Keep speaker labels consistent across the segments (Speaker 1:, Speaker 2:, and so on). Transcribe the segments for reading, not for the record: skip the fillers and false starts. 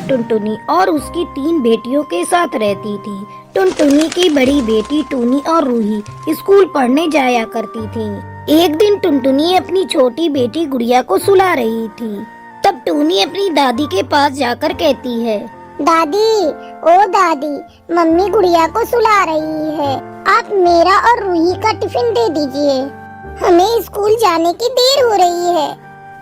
Speaker 1: टुनटुनी और उसकी 3 बेटियों के साथ रहती थी। टुनटुनी की बड़ी बेटी टूनी और रूही स्कूल पढ़ने जाया करती थी। एक दिन टुनटुनी अपनी छोटी बेटी गुड़िया को सुला रही थी। तब टूनी अपनी दादी के पास जाकर कहती है,
Speaker 2: दादी, ओ दादी, मम्मी गुड़िया को सुला रही है। आप मेरा और रूही का टिफिन दे दीजिए, हमें स्कूल जाने की देर हो रही है।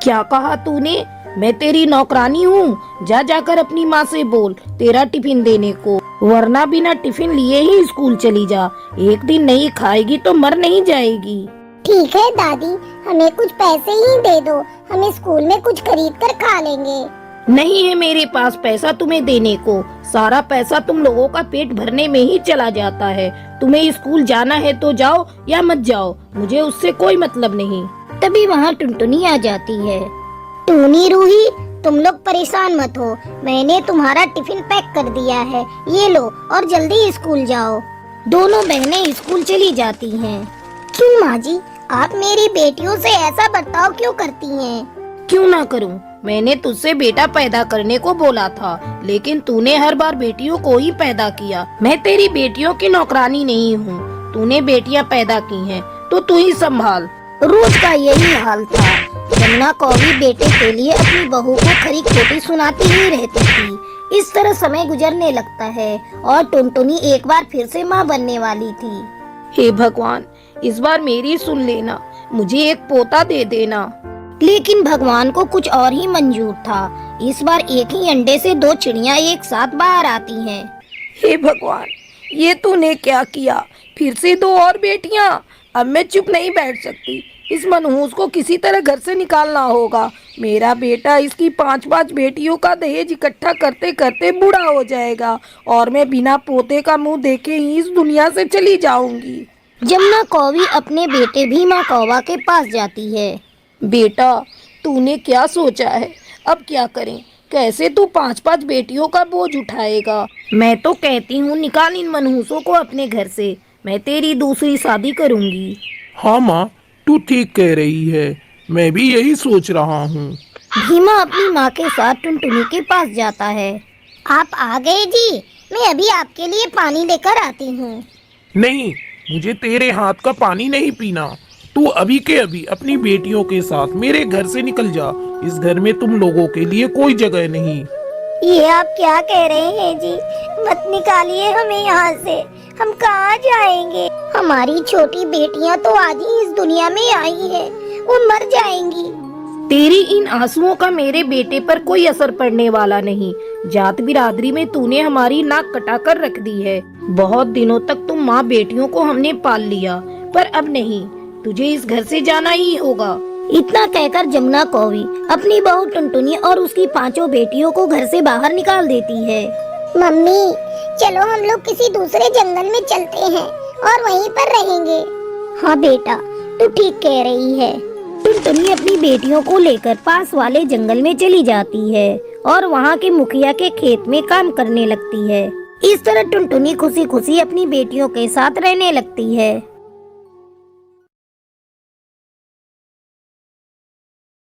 Speaker 1: क्या कहा तूने? मैं तेरी नौकरानी हूँ। जाकर अपनी माँ से बोल तेरा टिफिन देने को, वरना बिना टिफिन लिए ही स्कूल चली जा। एक दिन नहीं खाएगी तो मर नहीं जाएगी।
Speaker 2: ठीक है दादी, हमें कुछ पैसे ही दे दो, हम स्कूल में कुछ खरीद कर खा लेंगे।
Speaker 1: नहीं है मेरे पास पैसा तुम्हें देने को। सारा पैसा तुम लोगों का पेट भरने में ही चला जाता है। तुम्हें स्कूल जाना है तो जाओ या मत जाओ, मुझे उससे कोई मतलब नहीं। तभी वहाँ टुनटुनी आ जाती है।
Speaker 2: टूनी, रूही, तुम लोग परेशान मत हो, मैंने तुम्हारा टिफिन पैक कर दिया है, ये लो और जल्दी स्कूल जाओ।
Speaker 1: दोनों बहनें स्कूल चली जाती हैं।
Speaker 2: क्यों माँ जी, आप मेरी बेटियों से ऐसा बर्ताव क्यों करती हैं?
Speaker 1: क्यों ना करूं? मैंने तुझसे बेटा पैदा करने को बोला था, लेकिन तूने हर बार बेटियों को ही पैदा किया। मैं तेरी बेटियों की नौकरानी नहीं हूँ। तूने बेटियाँ पैदा की हैं, तो तू ही संभाल।
Speaker 2: रोज का यही हाल था। जमुना कौवी बेटे के लिए अपनी बहू को खरी खोटी सुनाती ही रहती थी। इस तरह समय गुजरने लगता है और टुनटुनी एक बार फिर से माँ बनने वाली थी।
Speaker 1: हे भगवान, इस बार मेरी सुन लेना, मुझे एक पोता दे देना। लेकिन भगवान को कुछ और ही मंजूर था। इस बार एक ही अंडे से 2 चिड़ियाँ एक साथ बाहर आती हैं। हे भगवान, ये तूने क्या किया? फिर से 2 और बेटियाँ। अब मैं चुप नहीं बैठ सकती। इस मनहूस को किसी तरह घर से निकालना होगा। मेरा बेटा इसकी 5-5 बेटियों का दहेज इकट्ठा करते करते बूढ़ा हो जाएगा और मैं बिना पोते का मुंह देखे ही इस दुनिया से चली जाऊंगी। जमुना कौवी अपने बेटे भीमा कौवा के पास जाती है। बेटा, तूने क्या सोचा है? अब क्या करें? कैसे तू 5-5 बेटियों का बोझ उठाएगा? मैं तो कहती हूँ निकाल इन मनहूसों को अपने घर से। मैं तेरी दूसरी शादी करूंगी।
Speaker 3: हाँ माँ, तू ठीक कह रही है, मैं भी यही सोच रहा हूँ।
Speaker 1: भीमा अपनी माँ के साथ टुनटुनी के पास जाता है।
Speaker 2: आप आ गए जी, मैं अभी आपके लिए पानी लेकर आती हूँ।
Speaker 3: नहीं, मुझे तेरे हाथ का पानी नहीं पीना। तू अभी के अभी अपनी बेटियों के साथ मेरे घर से निकल जा। इस घर में तुम लोगों के लिए कोई जगह नहीं।
Speaker 2: ये आप क्या कह रहे हैं जी? मत निकालिए हमें यहाँ से, हम कहाँ जाएंगे? हमारी छोटी बेटियाँ तो आज ही इस दुनिया में आई हैं, वो मर जाएंगी।
Speaker 1: तेरी इन आंसुओं का मेरे बेटे पर कोई असर पड़ने वाला नहीं। जात बिरादरी में तूने हमारी नाक कटा कर रख दी है। बहुत दिनों तक तुम माँ बेटियों को हमने पाल लिया, पर अब नहीं, तुझे इस घर से जाना ही होगा। इतना कहकर जमुना कौवी अपनी बहू टुनटुनी और उसकी 5 बेटियों को घर से बाहर निकाल देती है।
Speaker 2: मम्मी, चलो हम लोग किसी दूसरे जंगल में चलते हैं और वहीं पर रहेंगे।
Speaker 1: हाँ बेटा, तू ठीक कह रही है। टुनटुनी अपनी बेटियों को लेकर पास वाले जंगल में चली जाती है और वहाँ के मुखिया के खेत में काम करने लगती है। इस तरह टुनटुनी खुशी खुशी अपनी बेटियों के साथ रहने लगती है।